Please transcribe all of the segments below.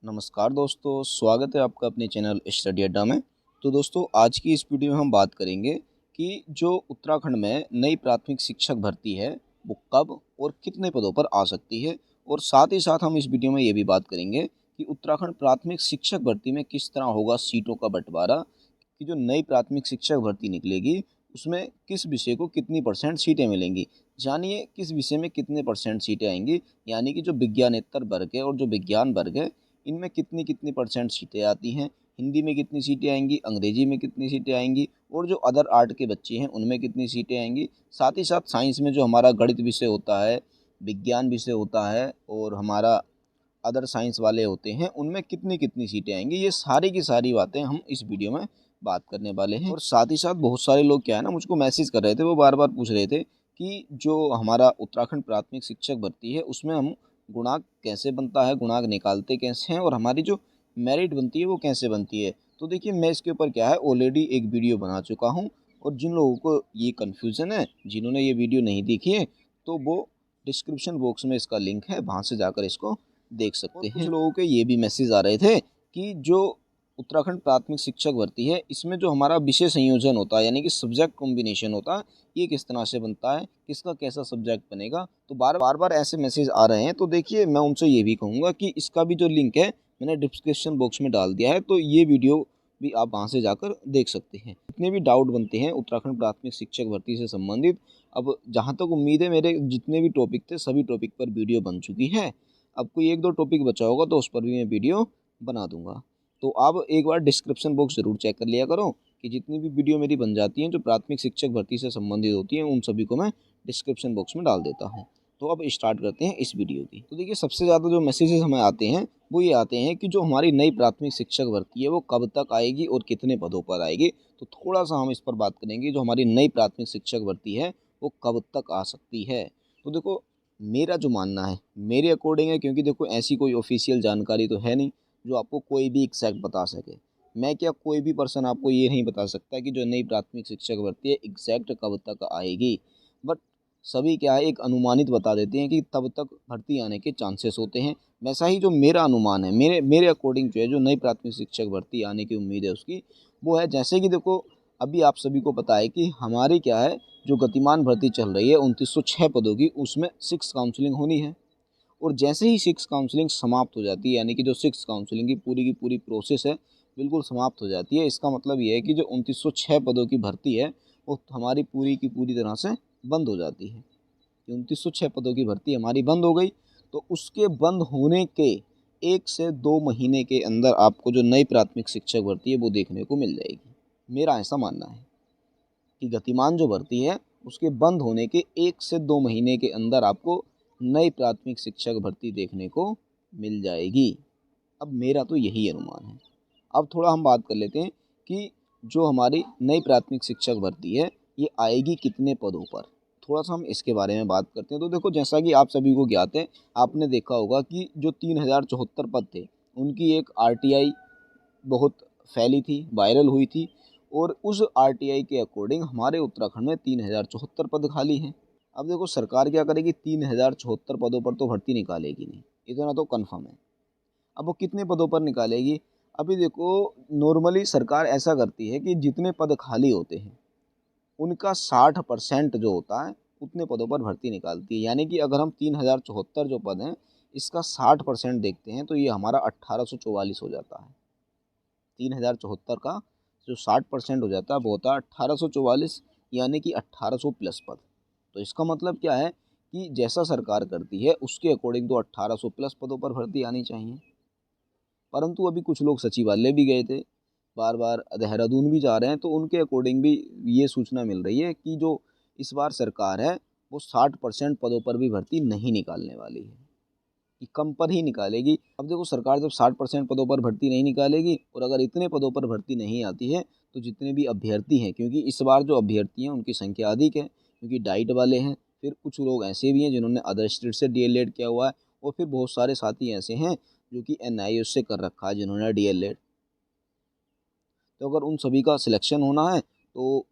नमस्कार दोस्तों, स्वागत है आपका अपने चैनल स्टडी अड्डा में। तो दोस्तों, आज की इस वीडियो में हम बात करेंगे कि जो उत्तराखंड में नई प्राथमिक शिक्षक भर्ती है वो कब और कितने पदों पर आ सकती है। और साथ ही साथ हम इस वीडियो में ये भी बात करेंगे कि उत्तराखंड प्राथमिक शिक्षक भर्ती में किस तरह होगा सीटों का बंटवारा, कि जो नई प्राथमिक शिक्षक भर्ती निकलेगी उसमें किस विषय को कितनी परसेंट सीटें मिलेंगी। जानिए किस विषय में कितने परसेंट सीटें आएंगी, यानी कि जो विज्ञानेतर वर्ग है और जो विज्ञान वर्ग है इनमें कितनी कितनी परसेंट सीटें आती हैं। हिंदी में कितनी सीटें आएंगी, अंग्रेजी में कितनी सीटें आएंगी, और जो अदर आर्ट के बच्चे हैं उनमें कितनी सीटें आएंगी। साथ ही साथ साइंस में जो हमारा गणित विषय होता है, विज्ञान विषय होता है और हमारा अदर साइंस वाले होते हैं उनमें कितनी कितनी सीटें आएंगी। ये सारी की सारी बातें हम इस वीडियो में बात करने वाले हैं। और साथ ही साथ बहुत सारे लोग क्या है ना, मुझको मैसेज कर रहे थे, वो बार बार पूछ रहे थे कि जो हमारा उत्तराखंड प्राथमिक शिक्षक भर्ती है उसमें हम गुणांक कैसे बनता है, गुणांक निकालते कैसे हैं, और हमारी जो मेरिट बनती है वो कैसे बनती है। तो देखिए, मैं इसके ऊपर क्या है ऑलरेडी एक वीडियो बना चुका हूँ, और जिन लोगों को ये कन्फ्यूज़न है, जिन्होंने ये वीडियो नहीं देखी है, तो वो डिस्क्रिप्शन बॉक्स में इसका लिंक है, वहाँ से जाकर इसको देख सकते हैं। कुछ लोगों के ये भी मैसेज आ रहे थे कि जो उत्तराखंड प्राथमिक शिक्षक भर्ती है इसमें जो हमारा विषय संयोजन होता है, यानी कि सब्जेक्ट कॉम्बिनेशन होता है, ये किस तरह से बनता है, किसका कैसा सब्जेक्ट बनेगा। तो बार बार ऐसे मैसेज आ रहे हैं। तो देखिए, मैं उनसे ये भी कहूँगा कि इसका भी जो लिंक है मैंने डिस्क्रिप्शन बॉक्स में डाल दिया है, तो ये वीडियो भी आप वहाँ से जाकर देख सकते हैं। जितने भी डाउट बनते हैं उत्तराखंड प्राथमिक शिक्षक भर्ती से संबंधित, अब जहाँ तक उम्मीद है मेरे जितने भी टॉपिक थे सभी टॉपिक पर वीडियो बन चुकी है। अब कोई एक दो टॉपिक बचा होगा तो उस पर भी मैं वीडियो बना दूंगा। तो आप एक बार डिस्क्रिप्शन बॉक्स ज़रूर चेक कर लिया करो कि जितनी भी वीडियो मेरी बन जाती हैं जो प्राथमिक शिक्षक भर्ती से संबंधित होती हैं उन सभी को मैं डिस्क्रिप्शन बॉक्स में डाल देता हूँ। तो अब स्टार्ट करते हैं इस वीडियो की। तो देखिए, सबसे ज़्यादा जो मैसेजेस हमें आते हैं वो ये आते हैं कि जो हमारी नई प्राथमिक शिक्षक भर्ती है वो कब तक आएगी और कितने पदों पर आएगी। तो थोड़ा सा हम इस पर बात करेंगे, जो हमारी नई प्राथमिक शिक्षक भर्ती है वो कब तक आ सकती है। तो देखो, मेरा जो मानना है मेरे अकॉर्डिंग है, क्योंकि देखो ऐसी कोई ऑफिशियल जानकारी तो है नहीं जो आपको कोई भी एग्जैक्ट बता सके। मैं क्या, कोई भी पर्सन आपको ये नहीं बता सकता कि जो नई प्राथमिक शिक्षक भर्ती है एग्जैक्ट कब तक आएगी। बट सभी क्या है, एक अनुमानित बता देते हैं कि तब तक भर्ती आने के चांसेस होते हैं। वैसा ही जो मेरा अनुमान है, मेरे मेरे अकॉर्डिंग जो है जो नई प्राथमिक शिक्षक भर्ती आने की उम्मीद है उसकी, वो है जैसे कि देखो अभी आप सभी को पता है कि हमारी क्या है, जो गतिमान भर्ती चल रही है 2906 पदों की, उसमें 6 काउंसलिंग होनी है। और जैसे ही 6 काउंसलिंग समाप्त हो जाती है, यानी कि जो 6 काउंसलिंग की पूरी प्रोसेस है बिल्कुल समाप्त हो जाती है, इसका मतलब ये है कि जो 2906 पदों की भर्ती है वो हमारी पूरी की पूरी तरह से बंद हो जाती है। 2906 पदों की भर्ती हमारी बंद हो गई, तो उसके बंद होने के 1 से 2 महीने के अंदर आपको जो नई प्राथमिक शिक्षक भर्ती है वो देखने को मिल जाएगी। मेरा ऐसा मानना है कि गतिमान जो भर्ती है उसके बंद होने के 1 से 2 महीने के अंदर आपको नई प्राथमिक शिक्षक भर्ती देखने को मिल जाएगी। अब मेरा तो यही अनुमान है। अब थोड़ा हम बात कर लेते हैं कि जो हमारी नई प्राथमिक शिक्षक भर्ती है ये आएगी कितने पदों पर। थोड़ा सा हम इसके बारे में बात करते हैं। तो देखो, जैसा कि आप सभी को ज्ञात है, आपने देखा होगा कि जो 3074 पद थे उनकी एक आरटीआई बहुत फैली थी, वायरल हुई थी, और उस आरटीआई के अकॉर्डिंग हमारे उत्तराखंड में 3074 पद खाली हैं। अब देखो, सरकार क्या करेगी, 3074 पदों पर तो भर्ती निकालेगी नहीं, इतना तो कन्फर्म है। अब वो कितने पदों पर निकालेगी? अभी देखो, नॉर्मली सरकार ऐसा करती है कि जितने पद खाली होते हैं उनका 60% जो होता है उतने पदों पर भर्ती निकालती है। यानी कि अगर हम 3074 जो पद हैं इसका 60% देखते हैं तो ये हमारा 1844 हो जाता है। 3074 का जो 60% हो जाता है वो होता है 1844, यानी कि 1800 प्लस पद। तो इसका मतलब क्या है कि जैसा सरकार करती है उसके अकॉर्डिंग तो 1800 प्लस पदों पर भर्ती आनी चाहिए। परंतु अभी कुछ लोग सचिवालय भी गए थे, बार बार देहरादून भी जा रहे हैं, तो उनके अकॉर्डिंग भी ये सूचना मिल रही है कि जो इस बार सरकार है वो 60% पदों पर भी भर्ती नहीं निकालने वाली है, कि कम पर ही निकालेगी। अब देखो, सरकार जब 60% पदों पर भर्ती नहीं निकालेगी और अगर इतने पदों पर भर्ती नहीं आती है तो जितने भी अभ्यर्थी हैं, क्योंकि इस बार जो अभ्यर्थी हैं उनकी संख्या अधिक है क्योंकि डाइट वाले हैं, फिर कुछ लोग ऐसे भी हैं जिन्होंने अदर स्टेट से डीएलएड किया हुआ है, और फिर बहुत सारे साथी ऐसे हैं जो कि एनआईओ से कर रखा है जिन्होंने डीएलएड। तो अगर उन सभी का सिलेक्शन होना है तो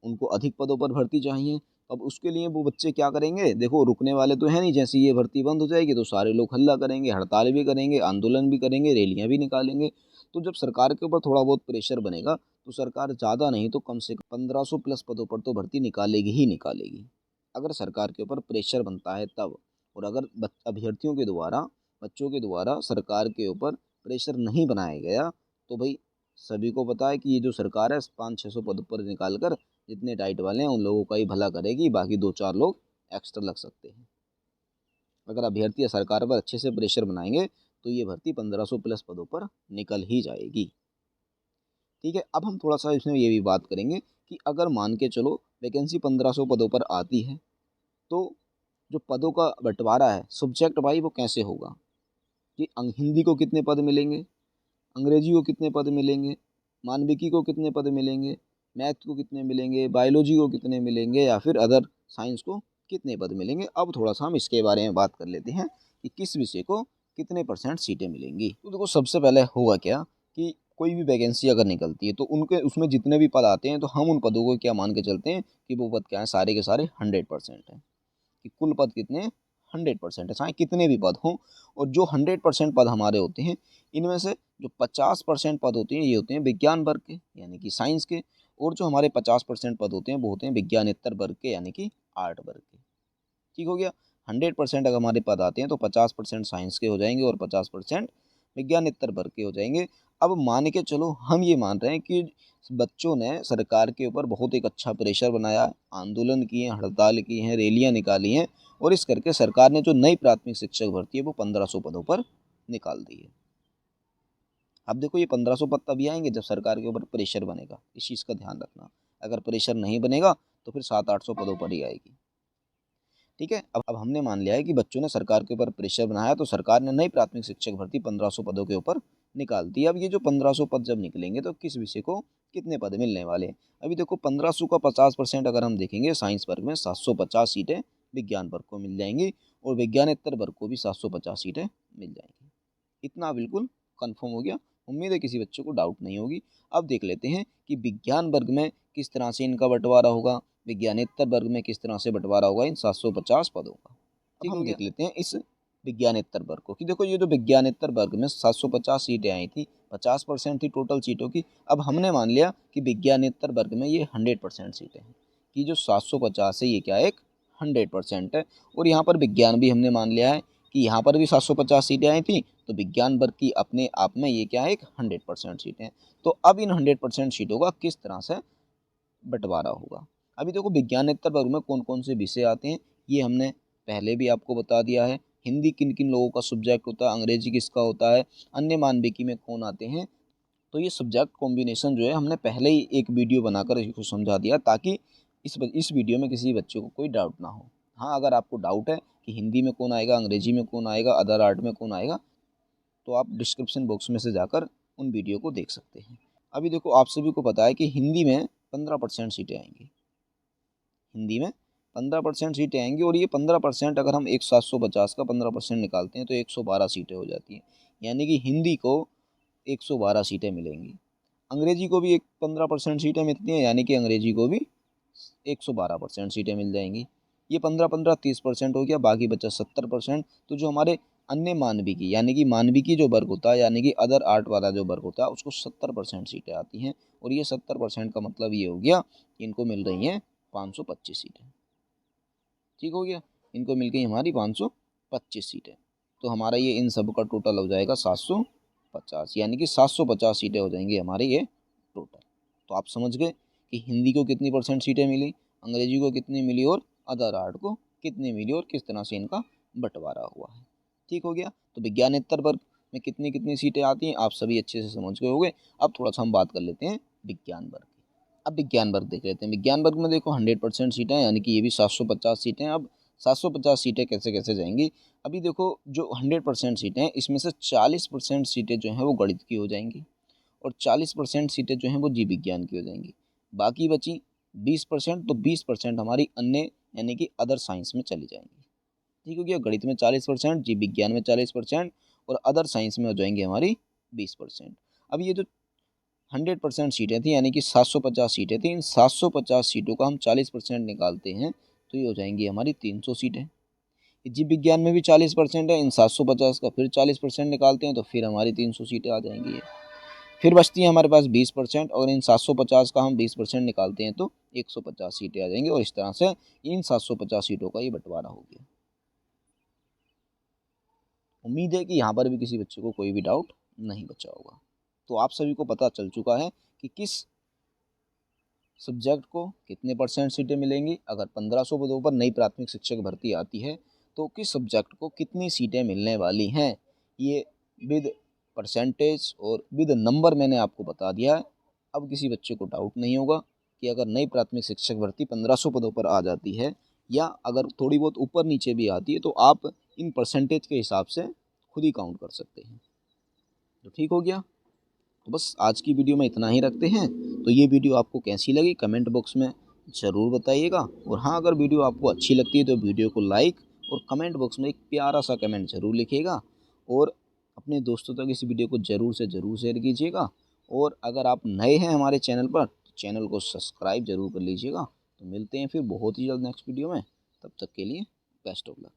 उनको अधिक पदों पर भर्ती चाहिए। अब उसके लिए वो बच्चे क्या करेंगे, देखो रुकने वाले तो है नहीं, जैसे ये भर्ती बंद हो जाएगी तो सारे लोग हल्ला करेंगे, हड़ताल भी करेंगे, आंदोलन भी करेंगे, रैलियां भी निकालेंगे। तो जब सरकार के ऊपर थोड़ा बहुत प्रेशर बनेगा तो सरकार ज़्यादा नहीं तो कम से कम 1500 प्लस पदों पर तो भर्ती निकालेगी ही निकालेगी, अगर सरकार के ऊपर प्रेशर बनता है तब। और अगर अभ्यर्थियों के द्वारा, बच्चों के द्वारा सरकार के ऊपर प्रेशर नहीं बनाया गया तो भाई सभी को पता है कि ये जो सरकार है 500-600 पद पर निकाल कर जितने टाइट वाले हैं उन लोगों का ही भला करेगी, बाकी 2-4 लोग एक्स्ट्रा लग सकते हैं। अगर अभ्यर्थी या सरकार पर अच्छे से प्रेशर बनाएंगे तो ये भर्ती 1500 प्लस पदों पर निकल ही जाएगी। ठीक है, अब हम थोड़ा सा इसमें ये भी बात करेंगे कि अगर मान के चलो वैकेंसी 1500 पदों पर आती है तो जो पदों का बंटवारा है सब्जेक्ट वाइज वो कैसे होगा, कि हिंदी को कितने पद मिलेंगे, अंग्रेजी को कितने पद मिलेंगे, मानविकी को कितने पद मिलेंगे, मैथ को कितने मिलेंगे, बायोलॉजी को कितने मिलेंगे, या फिर अदर साइंस को कितने पद मिलेंगे। अब थोड़ा सा हम इसके बारे में बात कर लेते हैं कि किस विषय को कितने % सीटें मिलेंगी। तो देखो सबसे पहले होगा क्या कि कोई भी वैकेंसी अगर निकलती है तो उनके उसमें जितने भी पद आते हैं तो हम उन पदों को क्या मान के चलते हैं कि वो पद क्या है, सारे के सारे 100% हैं, कि कुल पद कितने 100% है, चाहे कितने भी पद हों। और जो 100% पद हमारे होते हैं इनमें से जो 50% पद होते हैं ये होते हैं विज्ञान वर्ग के यानी कि साइंस के, और जो हमारे 50% पद होते हैं वो होते हैं विज्ञानेतर वर्ग के यानी कि आर्ट वर्ग के। ठीक हो गया, 100% अगर हमारे पद आते हैं तो 50% साइंस के हो जाएंगे और 50% विज्ञानेतर वर्ग के हो जाएंगे। अब मान के चलो हम ये मान रहे हैं कि बच्चों ने सरकार के ऊपर बहुत एक अच्छा प्रेशर बनाया, आंदोलन किए, हड़ताल की हैं, रैलियां निकाली हैं, और इस करके सरकार ने जो नई प्राथमिक शिक्षक भर्ती है वो 1500 पदों पर निकाल दी है। अब देखो ये 1500 पद तभी आएंगे जब सरकार के ऊपर प्रेशर बनेगा, इस चीज़ का ध्यान रखना। अगर प्रेशर नहीं बनेगा तो फिर 700-800 पदों पर ही आएगी। ठीक है, अब हमने मान लिया है कि बच्चों ने सरकार के ऊपर प्रेशर बनाया तो सरकार ने नई प्राथमिक शिक्षक भर्ती 1500 पदों के ऊपर निकाल दी। अब ये जो 1500 पद जब निकलेंगे तो किस विषय को कितने पद मिलने वाले हैं। अभी देखो 1500 का 50% अगर हम देखेंगे साइंस वर्ग में 750 सीटें विज्ञान वर्ग को मिल जाएंगी और विज्ञानेतर वर्ग को भी 750 सीटें मिल जाएंगी। इतना बिल्कुल कन्फर्म हो गया, उम्मीद है किसी बच्चे को डाउट नहीं होगी। अब देख लेते हैं कि विज्ञान वर्ग में किस तरह से इनका बंटवारा होगा, विज्ञानेतर वर्ग में किस तरह से बंटवारा होगा इन 750 पदों का। अब हम देख लेते हैं इस विज्ञानेतर वर्ग को कि देखो ये जो विज्ञानेतर वर्ग में 750 सीटें आई थी, 50% थी टोटल सीटों की। अब हमने मान लिया कि विज्ञानेतर वर्ग में ये 100% सीटें हैं, कि जो 750 है ये क्या एक 100% है। और यहाँ पर विज्ञान भी हमने मान लिया है कि यहाँ पर भी 750 सीटें आई थी, तो विज्ञान वर्ग की अपने आप में ये क्या है एक 100% सीटें हैं। तो अब इन 100% सीटों का किस तरह से बंटवारा होगा। अभी देखो विज्ञानेतर वर्ग में कौन कौन से विषय आते हैं ये हमने पहले भी आपको बता दिया है। हिंदी किन किन लोगों का सब्जेक्ट होता है, अंग्रेजी किसका होता है, अन्य मानविकी में कौन आते हैं, तो ये सब्जेक्ट कॉम्बिनेशन जो है हमने पहले ही एक वीडियो बनाकर इसको समझा दिया ताकि इस वीडियो में किसी बच्चे को कोई डाउट ना हो। हाँ, अगर आपको डाउट है कि हिंदी में कौन आएगा, अंग्रेजी में कौन आएगा, अदर आर्ट में कौन आएगा, तो आप डिस्क्रिप्शन बॉक्स में से जाकर उन वीडियो को देख सकते हैं। अभी देखो आप सभी को पता है कि हिंदी में 15% सीटें आएंगी, हिंदी में 15% सीटें आएंगी, और ये 15% अगर हम एक 750 का 15% निकालते हैं तो 112 सीटें हो जाती हैं, यानी कि हिंदी को 112 सीटें मिलेंगी। अंग्रेजी को भी एक 15% सीटें मिलती हैं, यानी कि अंग्रेजी को भी 112% सीटें मिल जाएंगी। ये 15-15 30% हो गया, बाकी बचा 70%। तो जो हमारे अन्य मानविकी यानी कि मानविकी जो वर्ग होता है यानी कि अदर आर्ट वाला जो वर्ग होता है उसको 70% सीटें आती हैं, और ये 70% का मतलब ये हो गया कि इनको मिल रही हैं 525 सीटें। ठीक हो गया, इनको मिल गई हमारी 525 सीटें। तो हमारा ये इन सब का टोटल हो जाएगा 750, यानी कि 750 सीटें हो जाएंगी हमारे ये टोटल। तो आप समझ गए कि हिंदी को कितनी % सीटें मिली, अंग्रेजी को कितनी मिली और अदर आर्ट को कितनी मिली और किस तरह से इनका बंटवारा हुआ है। ठीक हो गया, तो विज्ञानेतर वर्ग में कितनी कितनी सीटें आती हैं आप सभी अच्छे से समझ गए होंगे। अब थोड़ा सा हम बात कर लेते हैं विज्ञान वर्ग की। अब विज्ञान वर्ग देख लेते हैं। विज्ञान वर्ग में देखो 100% सीटें हैं, यानी कि ये भी 750 सीटें हैं। अब 750 सीटें कैसे कैसे जाएंगी, अभी देखो जो 100% सीटें हैं इसमें से 40% सीटें जो हैं वो गणित की हो जाएंगी और 40% सीटें जो हैं वो जीव विज्ञान की हो जाएंगी। बाकी बची 20%, तो 20% हमारी अन्य यानी कि अदर साइंस में चली जाएंगी। ठीक हो गया, गणित में 40%, जीव विज्ञान में 40% और अदर साइंस में हो जाएंगे हमारी 20%। अब ये जो 100% सीटें थी यानी कि 750 सीटें थी, इन 750 सीटों का हम 40% निकालते हैं तो ये हो जाएंगी हमारी 300 सीटें। जीव विज्ञान में भी 40% है, इन 750 का फिर 40% निकालते हैं तो फिर हमारी 300 सीटें आ जाएंगी। फिर बचती है हमारे पास 20%, और इन 750 का हम 20% निकालते हैं तो 150 सीटें आ जाएंगी। और इस तरह से इन 750 सीटों का ये बंटवारा हो गया। उम्मीद है कि यहाँ पर भी किसी बच्चे को कोई भी डाउट नहीं बचा होगा। तो आप सभी को पता चल चुका है कि किस सब्जेक्ट को कितने % सीटें मिलेंगी। अगर 1500 पदों पर नई प्राथमिक शिक्षक भर्ती आती है तो किस सब्जेक्ट को कितनी सीटें मिलने वाली हैं, ये विद परसेंटेज और विद नंबर मैंने आपको बता दिया है। अब किसी बच्चे को डाउट नहीं होगा कि अगर नई प्राथमिक शिक्षक भर्ती 1500 पदों पर आ जाती है या अगर थोड़ी बहुत ऊपर नीचे भी आती है तो आप इन परसेंटेज के हिसाब से खुद ही काउंट कर सकते हैं। तो ठीक हो गया। तो बस आज की वीडियो में इतना ही रखते हैं। तो ये वीडियो आपको कैसी लगी कमेंट बॉक्स में ज़रूर बताइएगा। और हाँ, अगर वीडियो आपको अच्छी लगती है तो वीडियो को लाइक और कमेंट बॉक्स में एक प्यारा सा कमेंट ज़रूर लिखिएगा। और अपने दोस्तों तक इस वीडियो को ज़रूर से ज़रूर शेयर कीजिएगा। और अगर आप नए हैं हमारे चैनल पर तो चैनल को सब्सक्राइब ज़रूर कर लीजिएगा। तो मिलते हैं फिर बहुत ही जल्द नेक्स्ट वीडियो में। तब तक के लिए बेस्ट ऑफ लक।